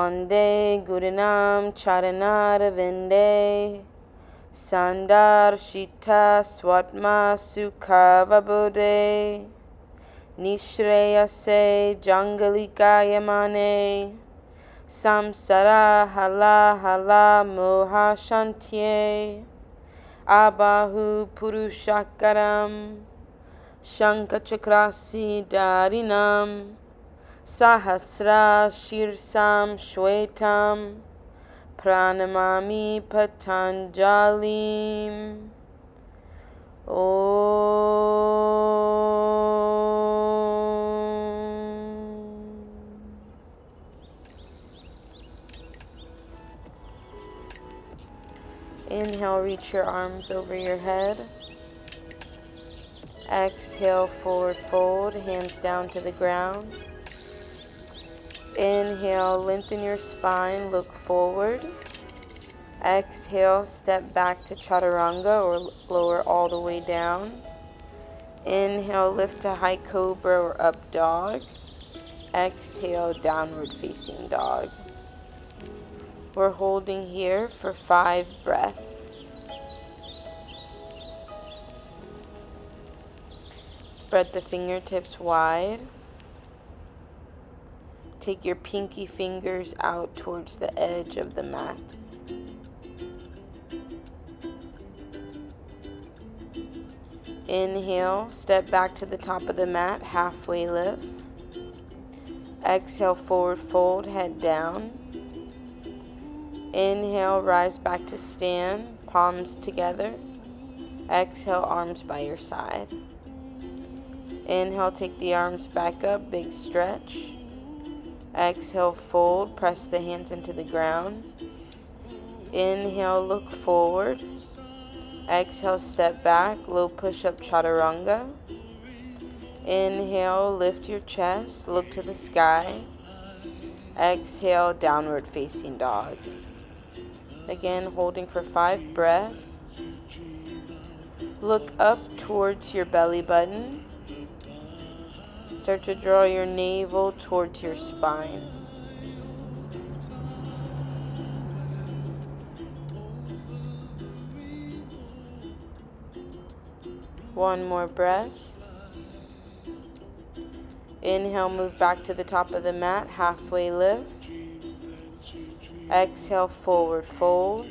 Vande Gurinam Charanara Vinde Sandar Shita Swatma Sukha Vabode Nishreyase Jangalika Yamane Samsara Hala Hala Moha Shantye Abahu Purushakaram Shankachakrasi Darinam Sahasra Shirsam Shwetam Pranamami Patanjalim. Inhale, reach your arms over your head. Exhale, forward fold, hands down to the ground. Inhale, lengthen your spine, look forward. Exhale, step back to chaturanga or lower all the way down. Inhale, lift to high cobra or up dog. Exhale, downward facing dog. We're holding here for 5 breaths. Spread the fingertips wide. Take your pinky fingers out towards the edge of the mat. Inhale, step back to the top of the mat, halfway lift. Exhale, forward fold, head down. Inhale, rise back to stand, palms together. Exhale, arms by your side. Inhale, take the arms back up, big stretch. Exhale, fold, press the hands into the ground. Inhale, look forward. Exhale, step back, low push-up chaturanga. Inhale, lift your chest, look to the sky. Exhale, downward facing dog. Again, holding for 5 breaths. Look up towards your belly button. Start to draw your navel towards your spine. One more breath. Inhale, move back to the top of the mat, halfway lift. Exhale, forward fold.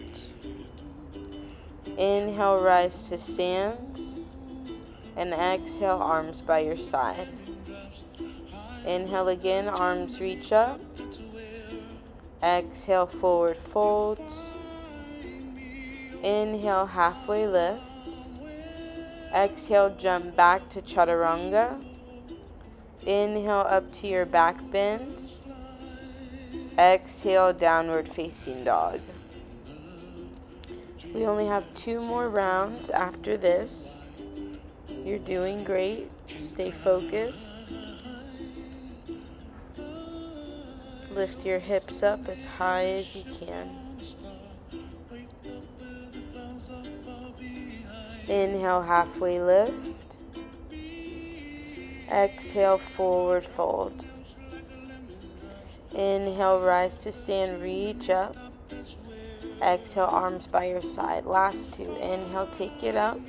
Inhale, rise to stand. And exhale, arms by your side. Inhale again, arms reach up. Exhale, forward fold. Inhale, halfway lift. Exhale, jump back to chaturanga. Inhale, up to your back bend. Exhale, downward facing dog. We only have 2 more rounds after this. You're doing great. Stay focused. Lift your hips up as high as you can. Inhale, halfway lift. Exhale, forward fold. Inhale, rise to stand, reach up. Exhale, arms by your side. Last 2. Inhale, take it up.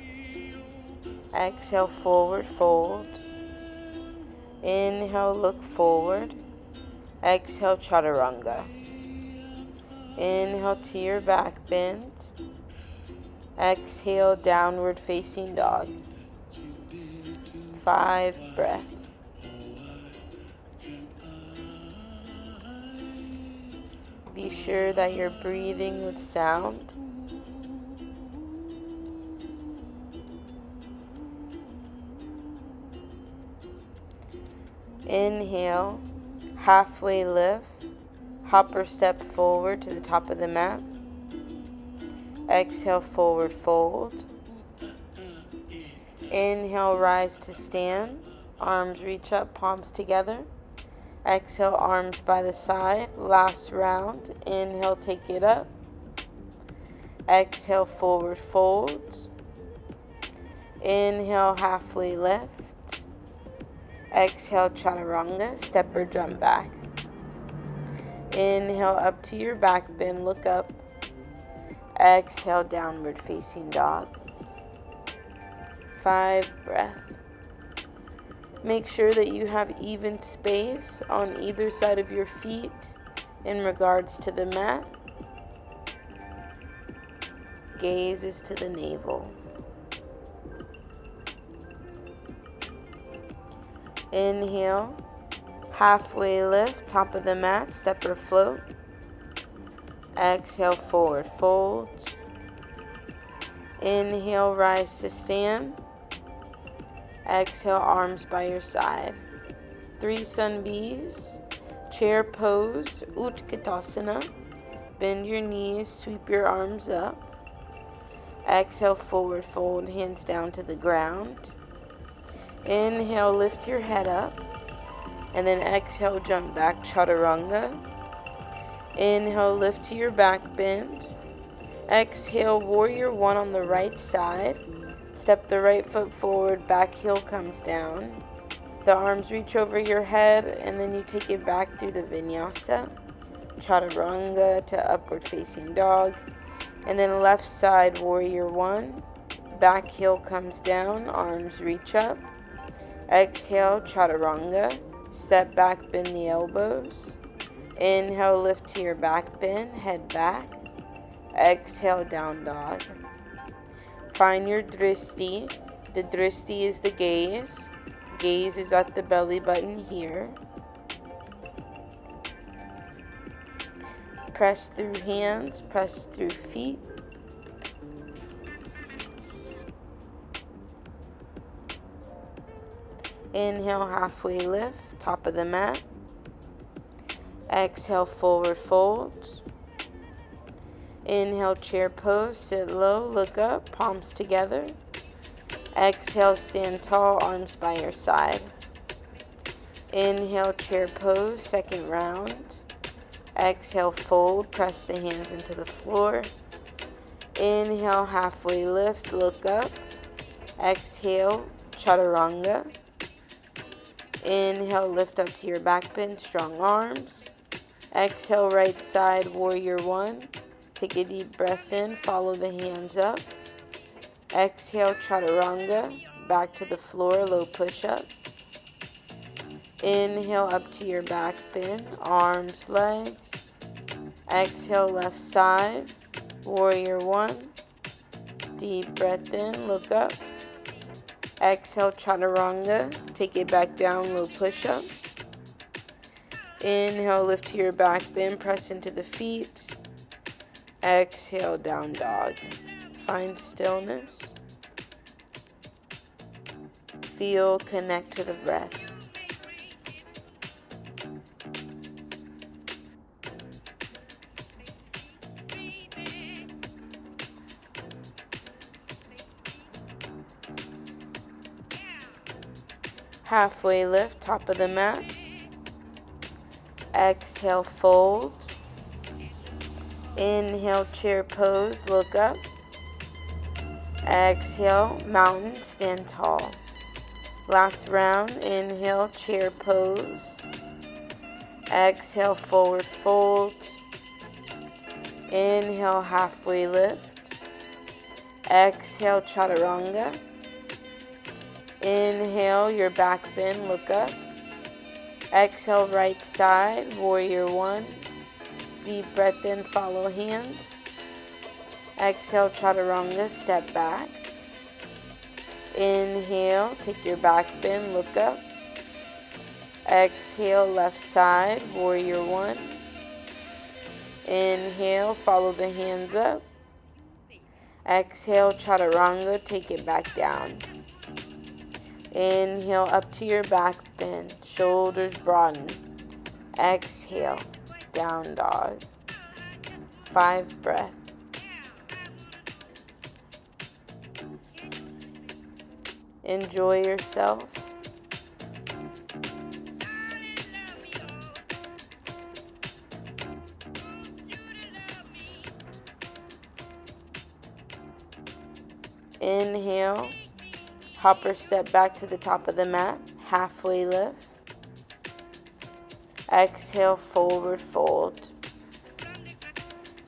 Exhale, forward fold. Inhale, look forward. Exhale, chaturanga. Inhale to your back bend. Exhale, downward facing dog. 5 breaths. Be sure that you're breathing with sound. Inhale, halfway lift, hop or step forward to the top of the mat. Exhale, forward fold. Inhale, rise to stand. Arms reach up, palms together. Exhale, arms by the side. Last round. Inhale, take it up. Exhale, forward fold. Inhale, halfway lift. Exhale, chaturanga, step or jump back. Inhale up to your back bend, look up. Exhale, downward facing dog. 5 breath. Make sure that you have even space on either side of your feet in regards to the mat. Gaze is to the navel. Inhale, halfway lift, top of the mat, step or float. Exhale, forward fold. Inhale, rise to stand. Exhale, arms by your side. 3 sun bees, chair pose, Utkatasana. Bend your knees, sweep your arms up. Exhale, forward fold, hands down to the ground. Inhale, lift your head up. And then exhale, jump back, chaturanga. Inhale, lift to your back bend. Exhale, warrior one on the right side. Step the right foot forward, back heel comes down. The arms reach over your head, and then you take it back through the vinyasa. Chaturanga to upward facing dog. And then left side, warrior one. Back heel comes down, arms reach up. Exhale, chaturanga. Step back, bend the elbows. Inhale, lift to your back bend, head back. Exhale, down dog. Find your drishti. The drishti is the gaze. Gaze is at the belly button here. Press through hands, press through feet. Inhale, halfway lift, top of the mat. Exhale, forward fold. Inhale, chair pose, sit low, look up, palms together. Exhale, stand tall, arms by your side. Inhale, chair pose, second round. Exhale, fold, press the hands into the floor. Inhale, halfway lift, look up. Exhale, chaturanga. Inhale, lift up to your back bend, strong arms. Exhale, right side, warrior one. Take a deep breath in, follow the hands up. Exhale, chaturanga, back to the floor, low push-up. Inhale, up to your back bend, arms, legs. Exhale, left side, warrior one. Deep breath in, look up. Exhale, chaturanga, take it back down, low push-up. Inhale, lift to your back bend, press into the feet. Exhale, down dog. Find stillness. Feel, connect to the breath. Halfway lift, top of the mat. Exhale, fold. Inhale, chair pose, look up. Exhale, mountain, stand tall. Last round, inhale, chair pose. Exhale, forward fold. Inhale, halfway lift. Exhale, chaturanga. Inhale, your back bend, look up. Exhale, right side, warrior one. Deep breath in, follow hands. Exhale, chaturanga, step back. Inhale, take your back bend, look up. Exhale, left side, warrior one. Inhale, follow the hands up. Exhale, chaturanga, take it back down. Inhale, up to your back bend, shoulders broaden. Exhale, down dog. 5 breath. Enjoy yourself. Inhale, hopper step back to the top of the mat, halfway lift. Exhale, forward fold.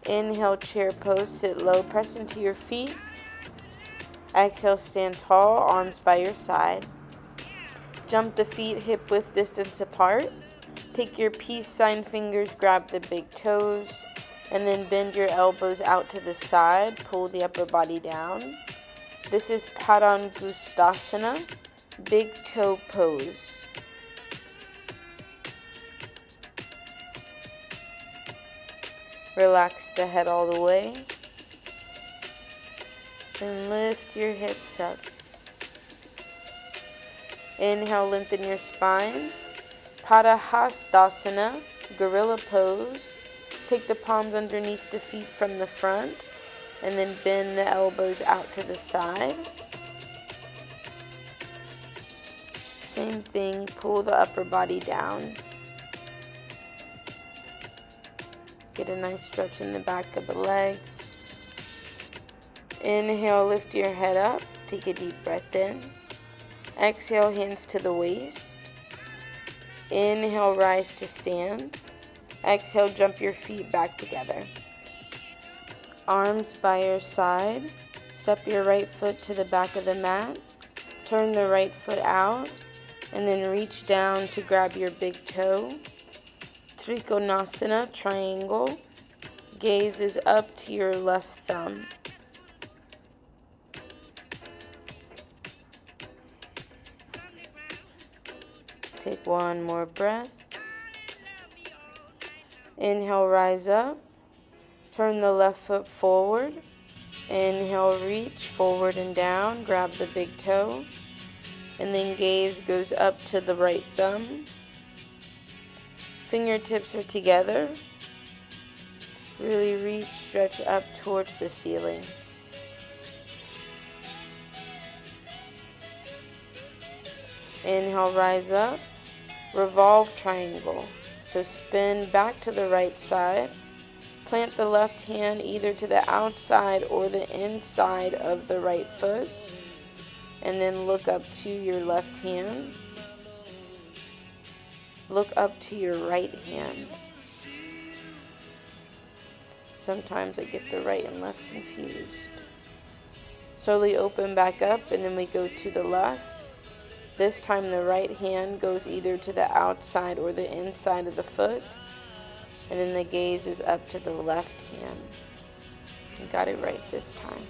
Inhale, chair pose, sit low, press into your feet. Exhale, stand tall, arms by your side. Jump the feet hip width distance apart. Take your peace sign fingers, grab the big toes, and then bend your elbows out to the side. Pull the upper body down. This is Padangusthasana, big toe pose. Relax the head all the way. Then lift your hips up. Inhale, lengthen your spine. Padahastasana, gorilla pose. Take the palms underneath the feet from the front, and then bend the elbows out to the side. Same thing, pull the upper body down. Get a nice stretch in the back of the legs. Inhale, lift your head up. Take a deep breath in. Exhale, hands to the waist. Inhale, rise to stand. Exhale, jump your feet back together. Arms by your side. Step your right foot to the back of the mat. Turn the right foot out, and then reach down to grab your big toe. Trikonasana, triangle. Gaze is up to your left thumb. Take one more breath. Inhale, rise up. Turn the left foot forward. Inhale, reach forward and down. Grab the big toe. And then gaze goes up to the right thumb. Fingertips are together. Really reach, stretch up towards the ceiling. Inhale, rise up. Revolve triangle. So spin back to the right side. Plant the left hand either to the outside or the inside of the right foot. And then look up to your left hand. Look up to your right hand. Sometimes I get the right and left confused. Slowly open back up, and then we go to the left. This time the right hand goes either to the outside or the inside of the foot. And then the gaze is up to the left hand. You got it right this time.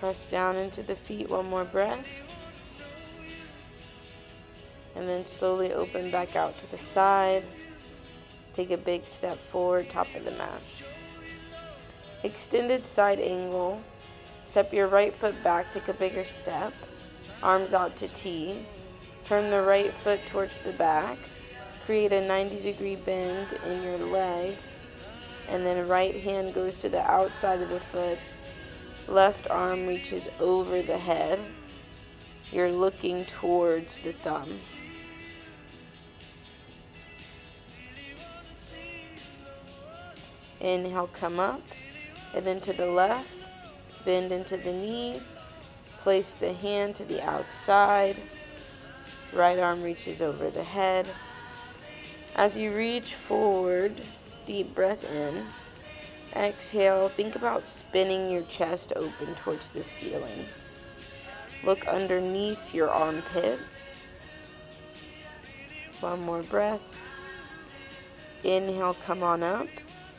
Press down into the feet, one more breath. And then slowly open back out to the side. Take a big step forward, top of the mat. Extended side angle. Step your right foot back, take a bigger step. Arms out to T. Turn the right foot towards the back. Create a 90-degree bend in your leg. And then right hand goes to the outside of the foot. Left arm reaches over the head. You're looking towards the thumb. Inhale, come up. And then to the left. Bend into the knee. Place the hand to the outside. Right arm reaches over the head. As you reach forward, deep breath in. Exhale, think about spinning your chest open towards the ceiling. Look underneath your armpit. One more breath. Inhale, come on up.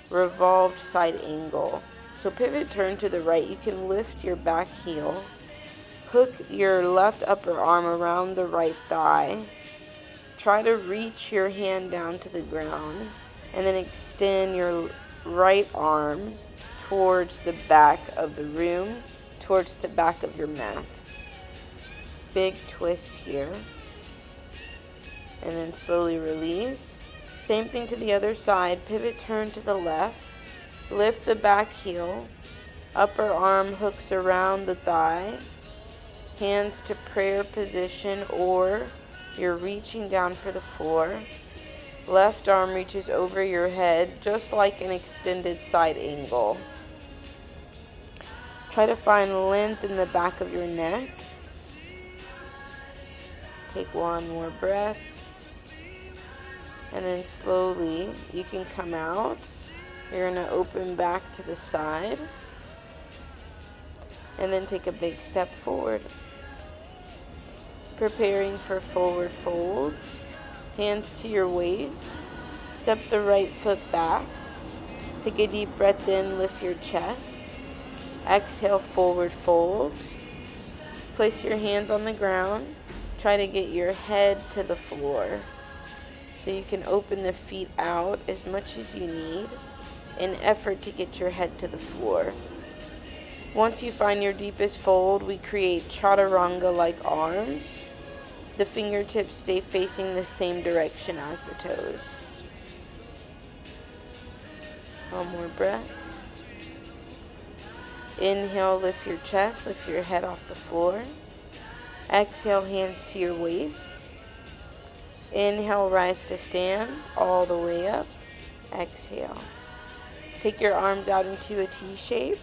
Revolved side angle. So pivot, turn to the right. You can lift your back heel. Hook your left upper arm around the right thigh. Try to reach your hand down to the ground. And then extend your right arm towards the back of the room, towards the back of your mat. Big twist here. And then slowly release. Same thing to the other side. Pivot, turn to the left. Lift the back heel. Upper arm hooks around the thigh. Hands to prayer position, or you're reaching down for the floor. Left arm reaches over your head, just like an extended side angle. Try to find length in the back of your neck. Take one more breath. And then slowly you can come out. You're going to open back to the side. And then take a big step forward. Preparing for forward folds. Hands to your waist. Step the right foot back. Take a deep breath in, lift your chest. Exhale, forward fold. Place your hands on the ground. Try to get your head to the floor. So you can open the feet out as much as you need in effort to get your head to the floor. Once you find your deepest fold, we create chaturanga-like arms. The fingertips stay facing the same direction as the toes. One more breath. Inhale, lift your chest, lift your head off the floor. Exhale, hands to your waist. Inhale, rise to stand all the way up. Exhale. Take your arms out into a T shape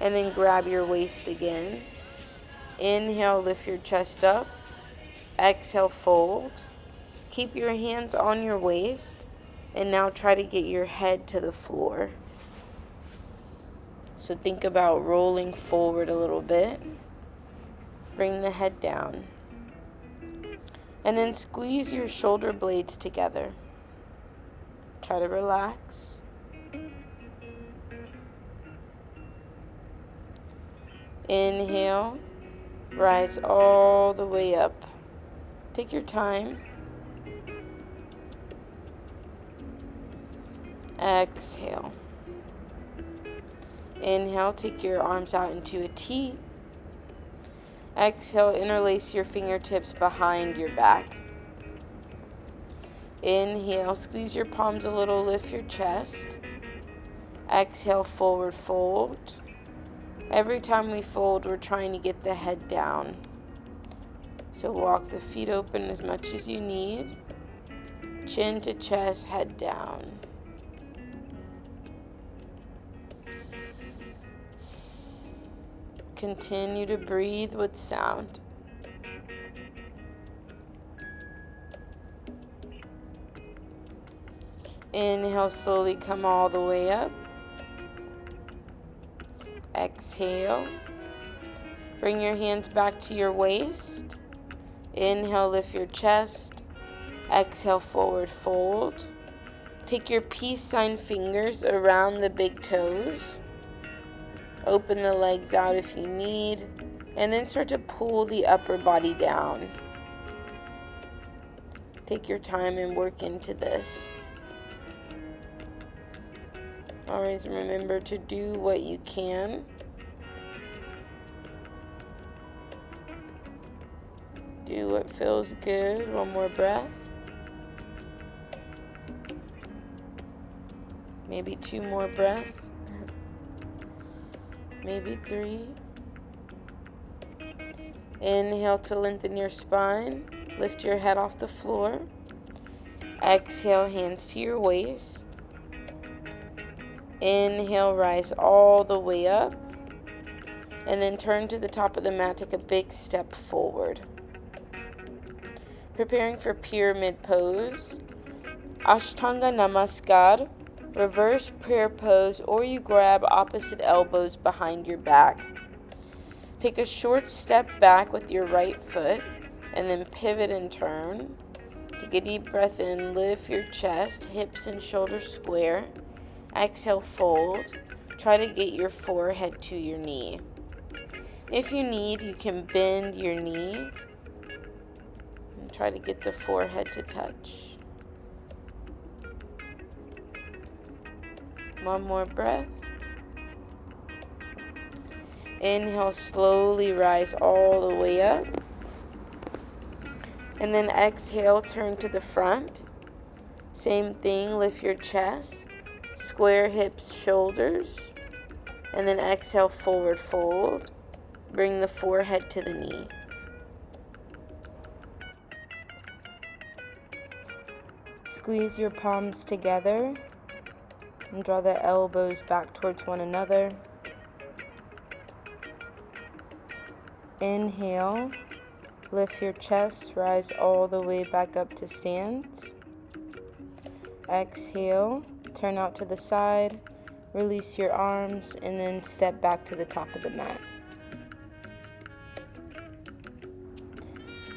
and then grab your waist again. Inhale, lift your chest up. Exhale, fold. Keep your hands on your waist and now try to get your head to the floor. So think about rolling forward a little bit. Bring the head down. And then squeeze your shoulder blades together. Try to relax. Inhale, rise all the way up. Take your time. Exhale. Inhale, take your arms out into a T. Exhale, interlace your fingertips behind your back. Inhale, squeeze your palms a little, lift your chest. Exhale, forward fold. Every time we fold, we're trying to get the head down. So walk the feet open as much as you need. Chin to chest, head down. Continue to breathe with sound. Inhale, slowly come all the way up. Exhale. Bring your hands back to your waist. Inhale, lift your chest. Exhale, forward fold. Take your peace sign fingers around the big toes. Open the legs out if you need, and then start to pull the upper body down. Take your time and work into this. Always remember to do what you can. Do what feels good. One more breath. Maybe 2 more breaths. Maybe 3. Inhale to lengthen your spine. Lift your head off the floor. Exhale, hands to your waist. Inhale, rise all the way up. And then turn to the top of the mat. Take a big step forward. Preparing for pyramid pose. Ashtanga Namaskar. Reverse prayer pose, or you grab opposite elbows behind your back. Take a short step back with your right foot and then pivot and turn. Take a deep breath in, lift your chest, hips and shoulders square. Exhale, fold. Try to get your forehead to your knee. If you need, you can bend your knee and try to get the forehead to touch. One more breath. Inhale, slowly rise all the way up. And then exhale, turn to the front. Same thing, lift your chest, square hips, shoulders. And then exhale, forward fold. Bring the forehead to the knee. Squeeze your palms together. And draw the elbows back towards one another. Inhale. Lift your chest, rise all the way back up to stand. Exhale, turn out to the side, release your arms, and then step back to the top of the mat.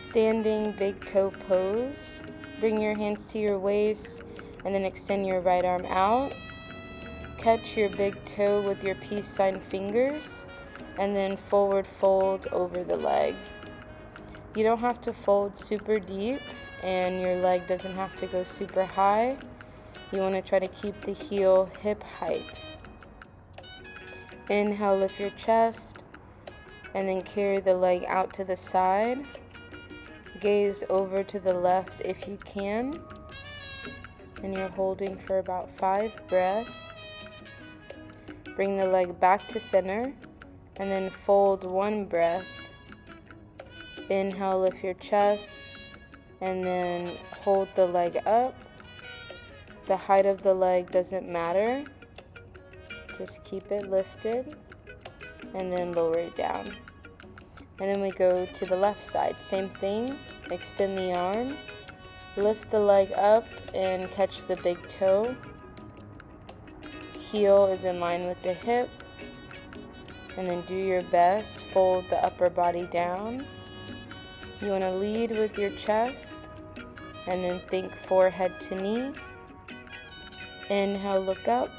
Standing big toe pose. Bring your hands to your waist and then extend your right arm out. Catch your big toe with your peace sign fingers and then forward fold over the leg. You don't have to fold super deep and your leg doesn't have to go super high. You want to try to keep the heel hip height. Inhale, lift your chest and then carry the leg out to the side. Gaze over to the left if you can. And you're holding for about 5 breaths. Bring the leg back to center and then fold 1 breath. Inhale, lift your chest and then hold the leg up. The height of the leg doesn't matter. Just keep it lifted and then lower it down. And then we go to the left side. Same thing. Extend the arm. Lift the leg up and catch the big toe. Heel is in line with the hip. And then do your best. Fold the upper body down. You want to lead with your chest and then think forehead to knee. Inhale, look up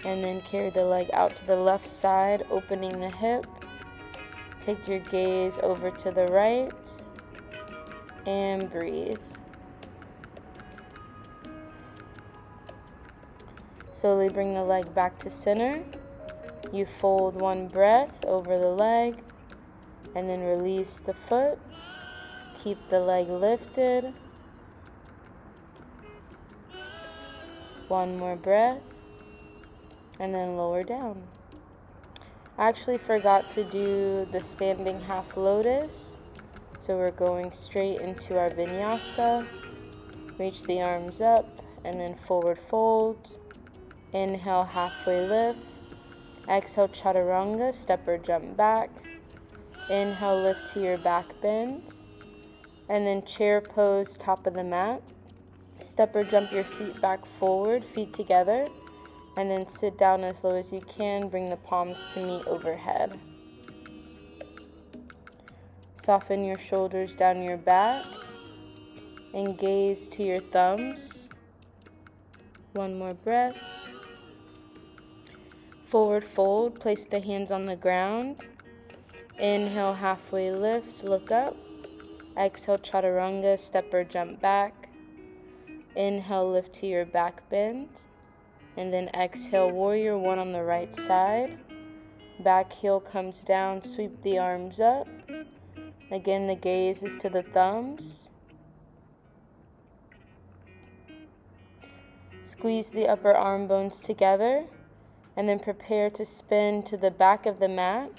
and then carry the leg out to the left side, opening the hip. Take your gaze over to the right and breathe. Slowly bring the leg back to center. You fold 1 breath over the leg and then release the foot. Keep the leg lifted. 1 more breath and then lower down. I actually forgot to do the standing half lotus. So we're going straight into our vinyasa. Reach the arms up and then forward fold. Inhale, halfway lift. Exhale, chaturanga, step or jump back. Inhale, lift to your back bend. And then chair pose, top of the mat. Step or jump your feet back forward, feet together. And then sit down as low as you can. Bring the palms to meet overhead. Soften your shoulders down your back. And gaze to your thumbs. 1 more breath. Forward fold, place the hands on the ground. Inhale, halfway lift, look up. Exhale, chaturanga, step or jump back. Inhale, lift to your back bend. And then exhale, warrior 1 on the right side. Back heel comes down, sweep the arms up. Again, the gaze is to the thumbs. Squeeze the upper arm bones together. And then prepare to spin to the back of the mat.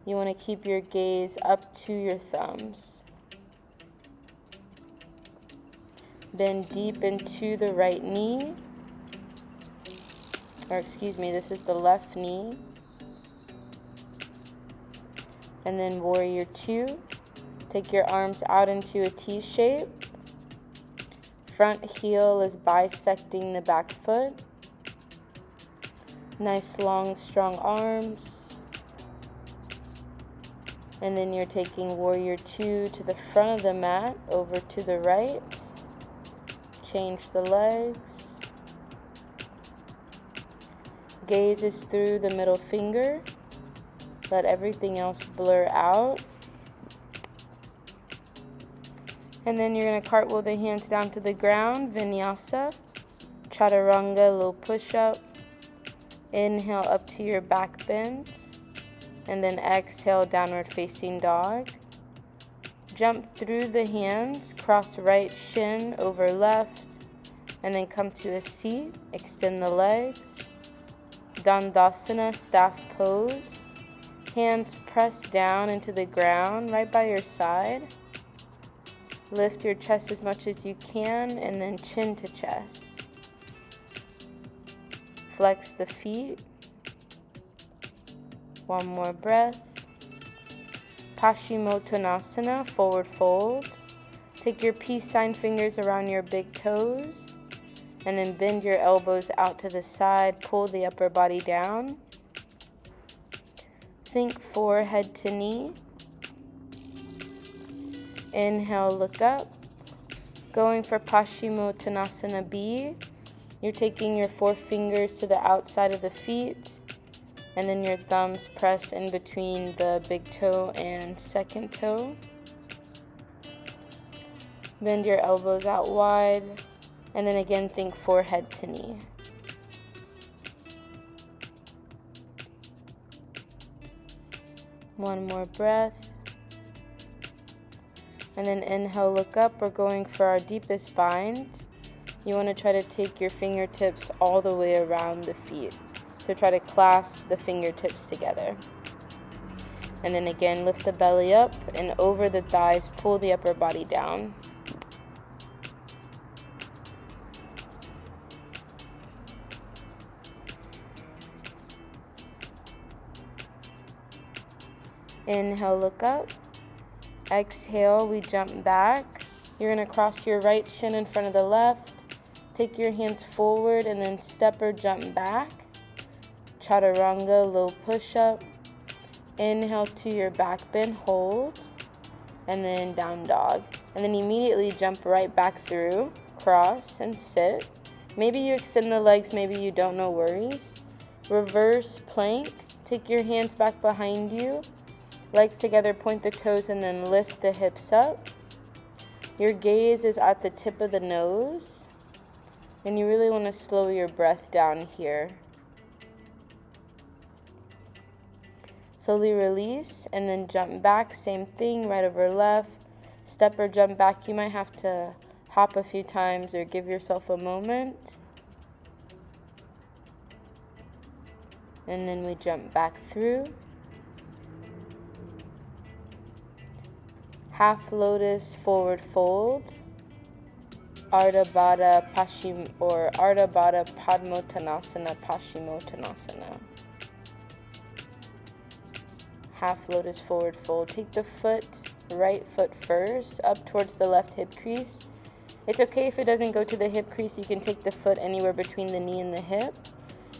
You want to keep your gaze up to your thumbs. Bend deep into the right knee. Or excuse me, this is the left knee. And then warrior 2. Take your arms out into a T shape. Front heel is bisecting the back foot. Nice, long, strong arms. And then you're taking warrior 2 to the front of the mat, over to the right. Change the legs. Gaze is through the middle finger. Let everything else blur out. And then you're going to cartwheel the hands down to the ground, vinyasa. Chaturanga, low push-up. Inhale up to your back bend. And then exhale, downward facing dog. Jump through the hands, cross right shin over left. And then come to a seat, extend the legs. Dandasana, staff pose. Hands press down into the ground right by your side. Lift your chest as much as you can and then chin to chest. Flex the feet. 1 more breath. Paschimottanasana, forward fold. Take your peace sign fingers around your big toes, and then bend your elbows out to the side, pull the upper body down. Think forehead to knee. Inhale, look up. Going for Paschimottanasana B. You're taking your forefingers to the outside of the feet, and then your thumbs press in between the big toe and second toe. Bend your elbows out wide, and then again think forehead to knee. One more breath. And then inhale, look up. We're going for our deepest bind. You want to try to take your fingertips all the way around the feet. So try to clasp the fingertips together. And then again, lift the belly up and over the thighs, pull the upper body down. Inhale, look up. Exhale, we jump back. You're going to cross your right shin in front of the left. Take your hands forward and then step or jump back. Chaturanga, low push-up. Inhale to your back bend, hold. And then down dog. And then immediately jump right back through. Cross and sit. Maybe you extend the legs, maybe you don't, no worries. Reverse plank. Take your hands back behind you. Legs together, point the toes, and then lift the hips up. Your gaze is at the tip of the nose, and you really want to slow your breath down here. Slowly release, and then jump back. Same thing, right over left. Step or jump back. You might have to hop a few times or give yourself a moment. And then we jump back through. Half lotus, forward fold, Ardha Baddha Paschim or Ardha Baddha Padmottanasana, Paschimottanasana. Half lotus, forward fold. Take the right foot first, up towards the left hip crease. It's okay if it doesn't go to the hip crease. You can take the foot anywhere between the knee and the hip.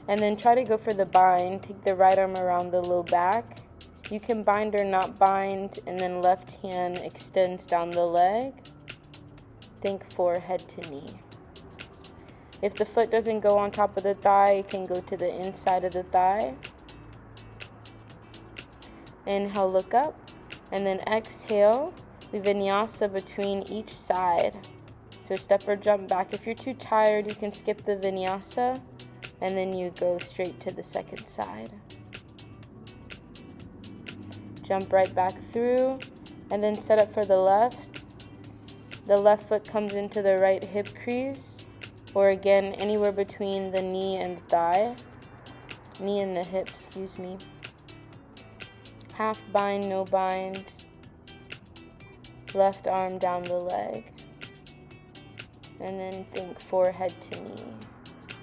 And then try to go for the bind. Take the right arm around the low back. You can bind or not bind, and then left hand extends down the leg. Think forehead to knee. If the foot doesn't go on top of the thigh, it can go to the inside of the thigh. Inhale, look up, and then exhale. We vinyasa between each side. So step or jump back. If you're too tired, you can skip the vinyasa, and then you go straight to the second side. Jump right back through, and then set up for the left. The left foot comes into the right hip crease, or again, anywhere between the knee and the thigh. Knee and the hip, excuse me. Half bind, no bind. Left arm down the leg. And then think forehead to knee.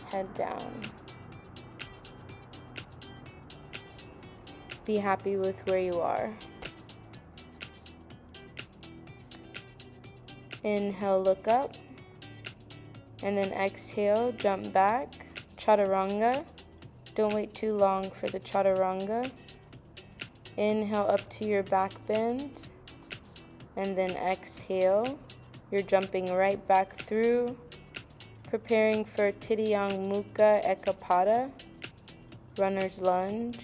Head down. Be happy with where you are. Inhale, look up. And then exhale, jump back. Chaturanga. Don't wait too long for the chaturanga. Inhale up to your back bend. And then exhale. You're jumping right back through. Preparing for Titiang Mukha Ekapada. Runner's lunge.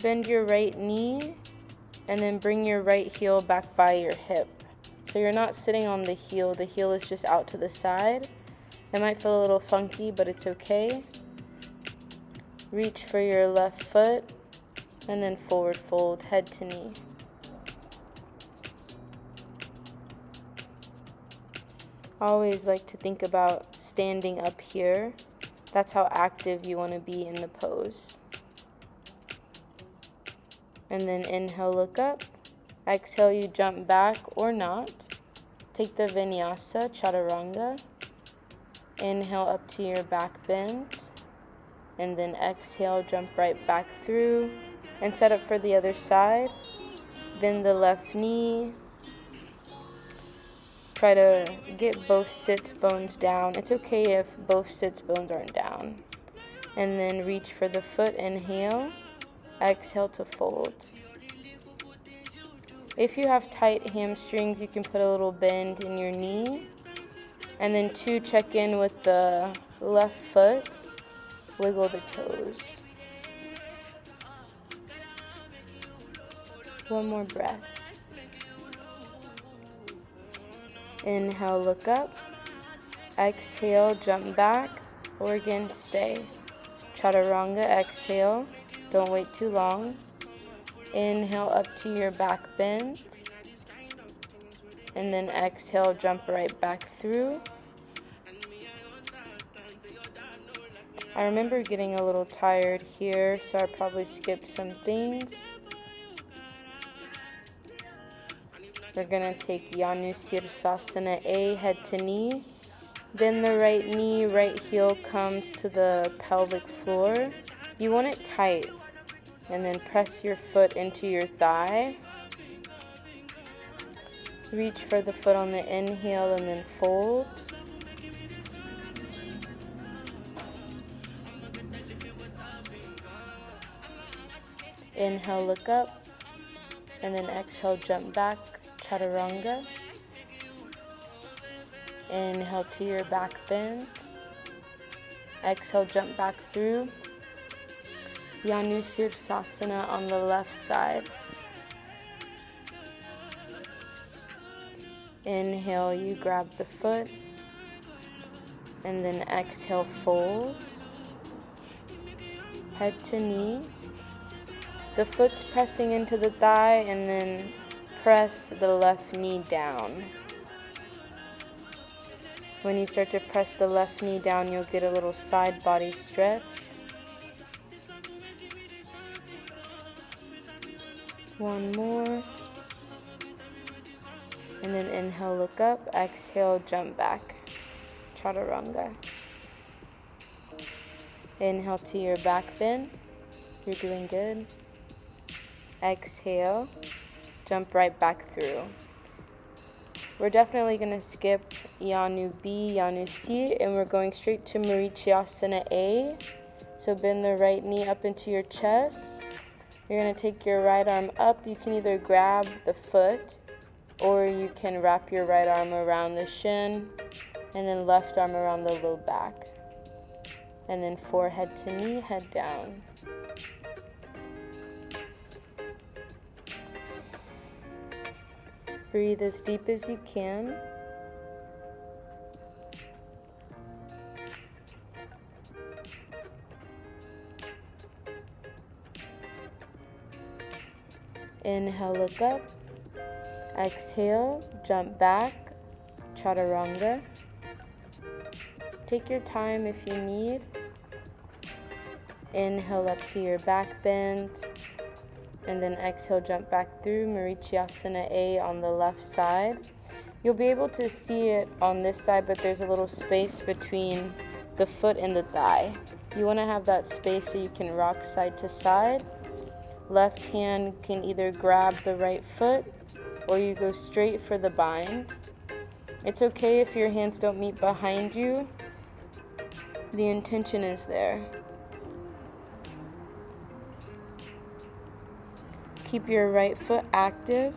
Bend your right knee and then bring your right heel back by your hip. So you're not sitting on the heel is just out to the side. It might feel a little funky, but it's okay. Reach for your left foot and then forward fold, head to knee. I always like to think about standing up here. That's how active you want to be in the pose. And then inhale, look up. Exhale, you jump back or not. Take the vinyasa, chaturanga. Inhale up to your back bend. And then exhale, jump right back through. And set up for the other side. Bend the left knee. Try to get both sits bones down. It's okay if both sits bones aren't down. And then reach for the foot, inhale. Exhale to fold. If you have tight hamstrings, you can put a little bend in your knee. And then 2, check in with the left foot. Wiggle the toes. One more breath. Inhale, look up. Exhale, jump back. Or again, stay. Chaturanga, exhale. Don't wait too long. Inhale up to your back bend. And then exhale, jump right back through. I remember getting a little tired here, so I probably skipped some things. We're going to take Jnae Sirsasana A, head to knee. Then the right knee, right heel comes to the pelvic floor. You want it tight. And then press your foot into your thigh. Reach for the foot on the inhale and then fold. Inhale, look up. And then exhale, jump back, chaturanga. Inhale to your back bend. Exhale, jump back through. Jnae Sirsasana on the left side. Inhale, you grab the foot. And then exhale, fold. Head to knee. The foot's pressing into the thigh, and then press the left knee down. When you start to press the left knee down, you'll get a little side body stretch. One more. And then inhale, look up. Exhale, jump back. Chaturanga. Inhale to your back bend. You're doing good. Exhale, jump right back through. We're definitely going to skip Jnae B, Jnae C, and we're going straight to Marichyasana A. So bend the right knee up into your chest. You're going to take your right arm up. You can either grab the foot, or you can wrap your right arm around the shin, and then left arm around the low back. And then forehead to knee, head down. Breathe as deep as you can. Inhale, look up. Exhale, jump back, chaturanga. Take your time if you need. Inhale up to your back bend. And then exhale, jump back through Marichyasana A on the left side. You'll be able to see it on this side, but there's a little space between the foot and the thigh. You want to have that space so you can rock side to side. Left hand can either grab the right foot, or you go straight for the bind. It's okay if your hands don't meet behind you. The intention is there. Keep your right foot active.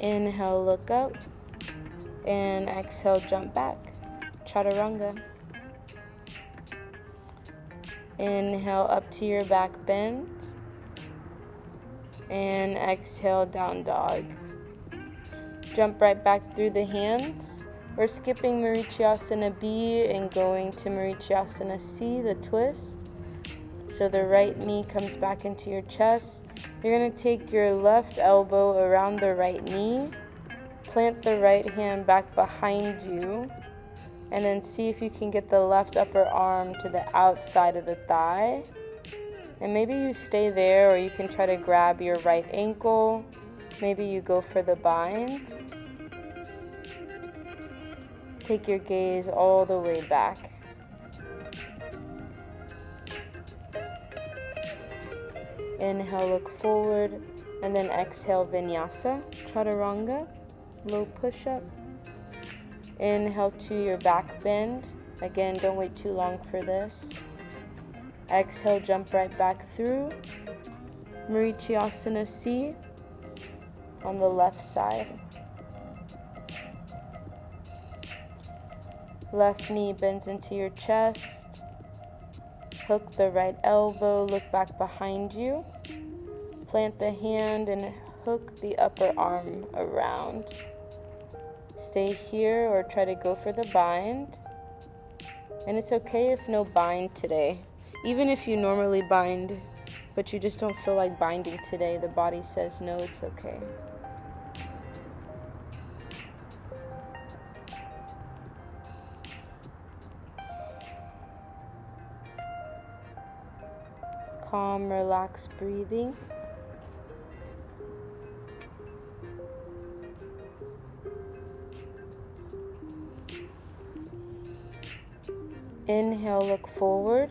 Inhale, look up. And exhale, jump back. Chaturanga. Inhale up to your back bend. And exhale, down dog. Jump right back through the hands. We're skipping Marichyasana B and going to Marichyasana C, the twist. So the right knee comes back into your chest. You're going to take your left elbow around the right knee. Plant the right hand back behind you. And then see if you can get the left upper arm to the outside of the thigh. And maybe you stay there, or you can try to grab your right ankle. Maybe you go for the bind. Take your gaze all the way back. Inhale, look forward, and then exhale, vinyasa, chaturanga, low push-up. Inhale to your back bend. Again, don't wait too long for this. Exhale, jump right back through. Marichyasana C on the left side. Left knee bends into your chest. Hook the right elbow, look back behind you. Plant the hand and hook the upper arm around. Stay here or try to go for the bind. And it's okay if no bind today. Even if you normally bind, but you just don't feel like binding today, the body says no, it's okay. Calm, relaxed breathing. Inhale, look forward.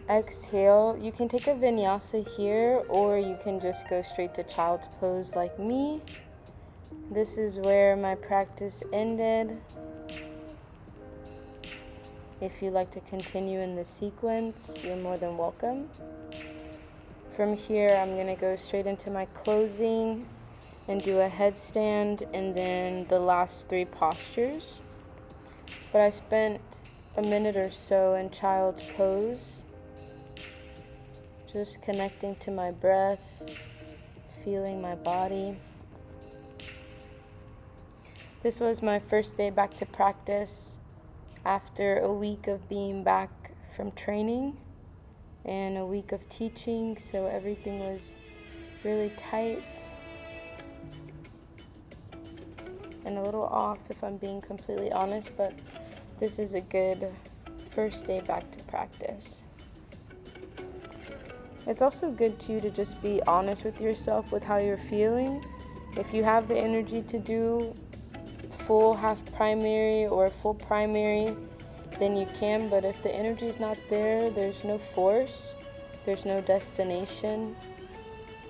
Exhale, you can take a vinyasa here, or you can just go straight to child's pose like me. This is where my practice ended. If you'd like to continue in the sequence, you're more than welcome. From here, I'm going to go straight into my closing and do a headstand and then the last 3 postures. But I spent a minute or so in child's pose, just connecting to my breath, feeling my body. This was my first day back to practice after a week of being back from training and a week of teaching, so everything was really tight and a little off if I'm being completely honest, but this is a good first day back to practice. It's also good too to just be honest with yourself with how you're feeling. If you have the energy to do full half primary or full primary, then you can, but if the energy is not there, there's no force, there's no destination.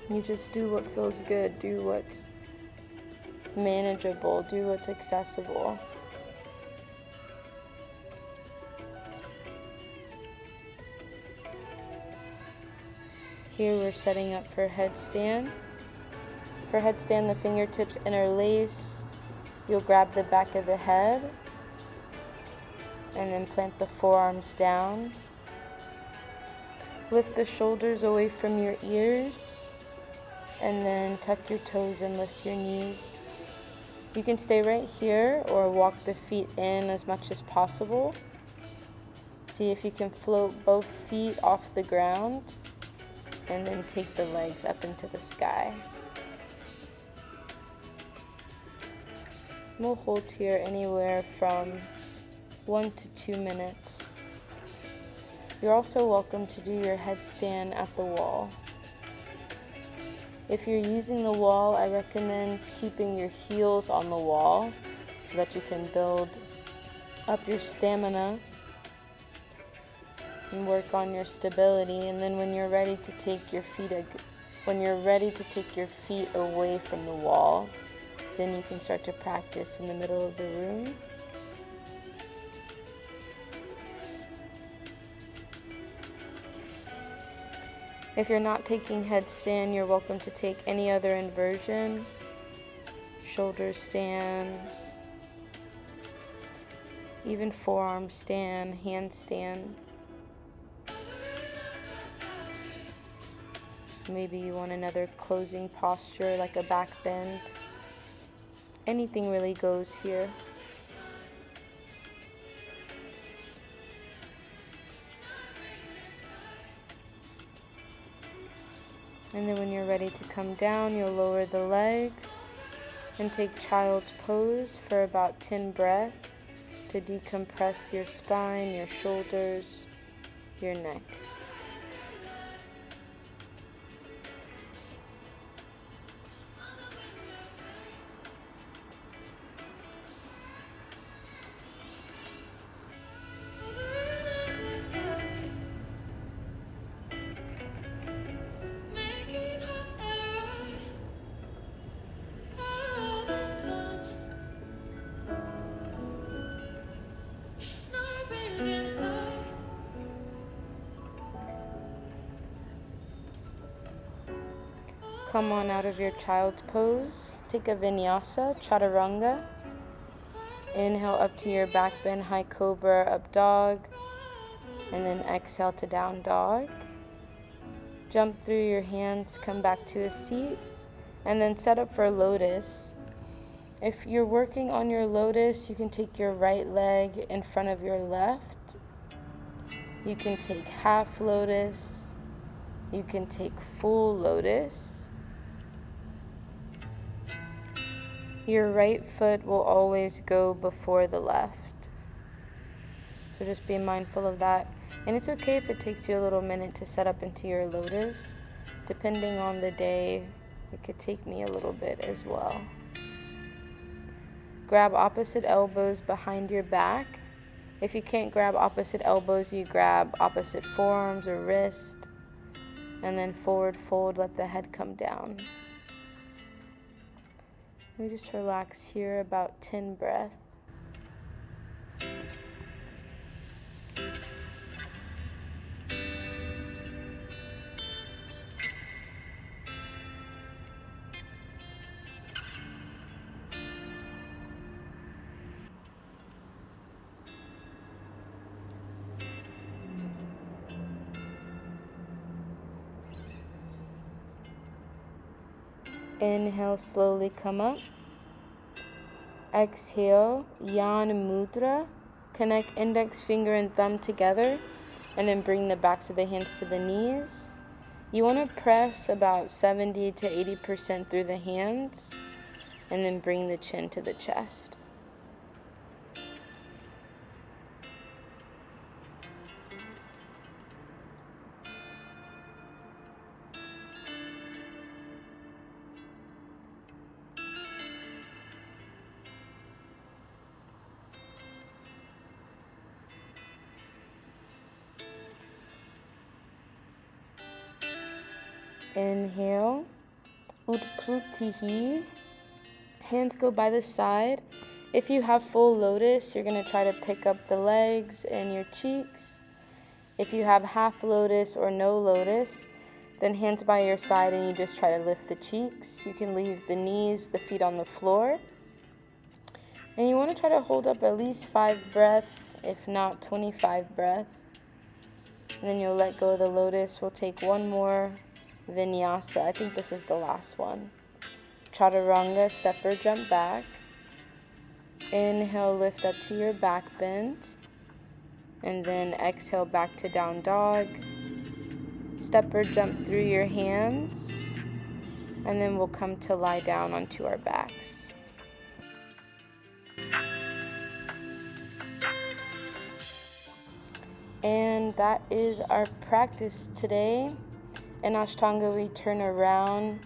You just do what feels good, do what's manageable, do what's accessible. Here we're setting up for headstand. For headstand, the fingertips interlace. You'll grab the back of the head and then plant the forearms down. Lift the shoulders away from your ears and then tuck your toes and lift your knees. You can stay right here or walk the feet in as much as possible. See if you can float both feet off the ground and then take the legs up into the sky. We'll hold here anywhere from 1 to 2 minutes. You're also welcome to do your headstand at the wall. If you're using the wall, I recommend keeping your heels on the wall so that you can build up your stamina and work on your stability. And then when you're ready to take your feet away from the wall, then you can start to practice in the middle of the room. If you're not taking headstand, you're welcome to take any other inversion, shoulder stand, even forearm stand, handstand. Maybe you want another closing posture like a back bend. Anything really goes here. And then when you're ready to come down, you'll lower the legs and take child's pose for about 10 breaths to decompress your spine, your shoulders, your neck. Come on out of your child's pose. Take a vinyasa, chaturanga. Inhale up to your back bend, high cobra, up dog. And then exhale to down dog. Jump through your hands, come back to a seat. And then set up for lotus. If you're working on your lotus, you can take your right leg in front of your left. You can take half lotus. You can take full lotus. Your right foot will always go before the left. So just be mindful of that. And it's okay if it takes you a little minute to set up into your lotus. Depending on the day, it could take me a little bit as well. Grab opposite elbows behind your back. If you can't grab opposite elbows, you grab opposite forearms or wrist. And then forward fold, let the head come down. We just relax here about 10 breaths. Inhale, slowly come up. Exhale, Yan Mudra. Connect index finger and thumb together, and then bring the backs of the hands to the knees. You want to press about 70 to 80% through the hands, and then bring the chin to the chest. Inhale, Utplutihi. Hands go by the side. If you have full lotus, you're going to try to pick up the legs and your cheeks. If you have half lotus or no lotus, then hands by your side and you just try to lift the cheeks. You can leave the knees, the feet on the floor. And you want to try to hold up at least 5 breaths, if not 25 breaths. And then you'll let go of the lotus. We'll take one more vinyasa. I think this is the last one. Chaturanga, stepper, jump back. Inhale, lift up to your back bend. And then exhale back to down dog. Stepper, jump through your hands. And then we'll come to lie down onto our backs. And that is our practice today. In ashtanga, we turn around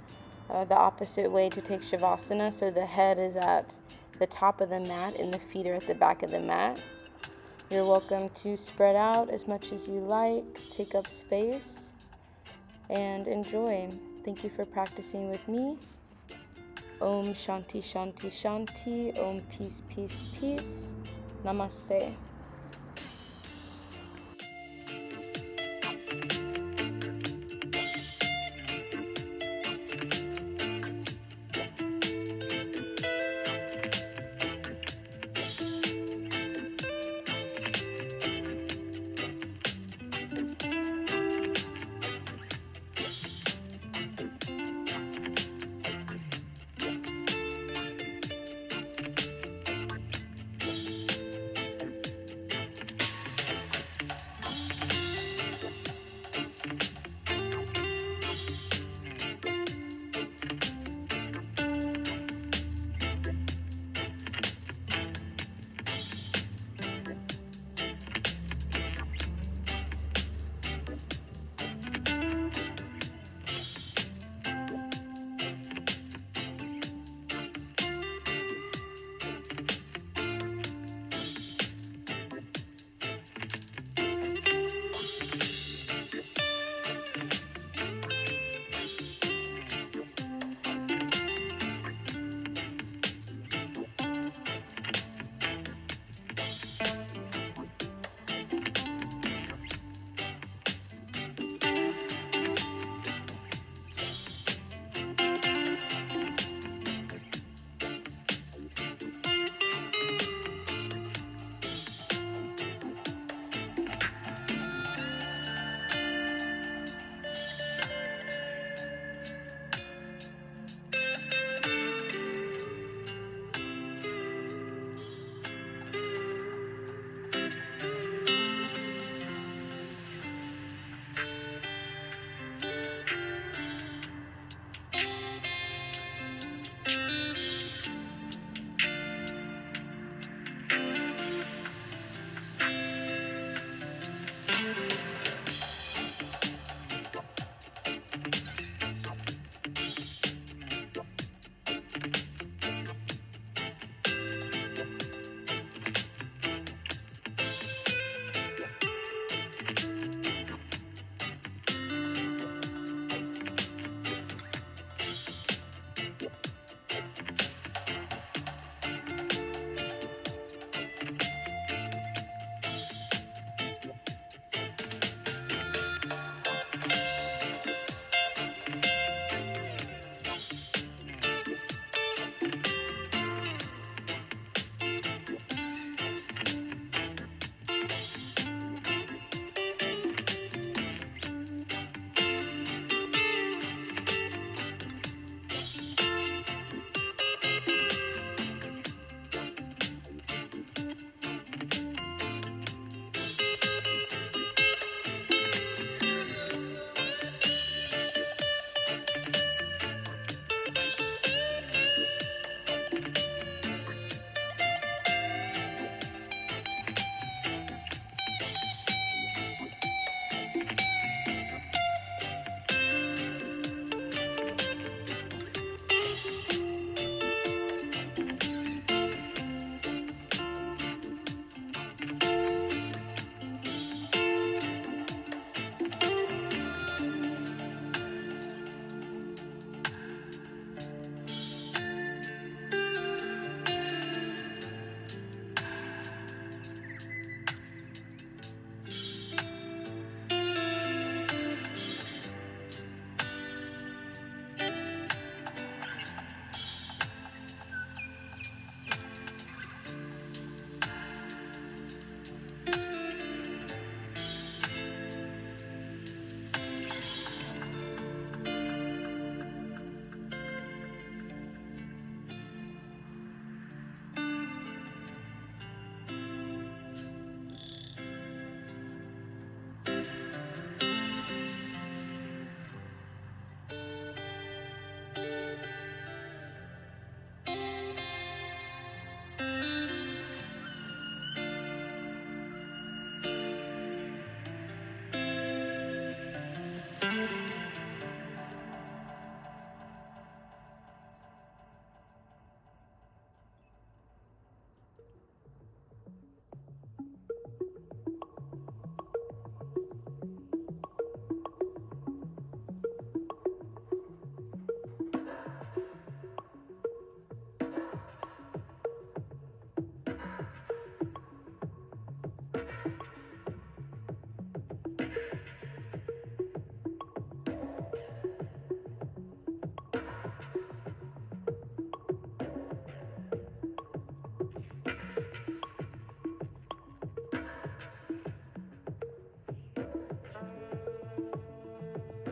the opposite way to take shavasana, so the head is at the top of the mat and the feet are at the back of the mat. You're welcome to spread out as much as you like, take up space, and enjoy. Thank you for practicing with me. Om Shanti Shanti Shanti. Om Peace Peace Peace. Namaste.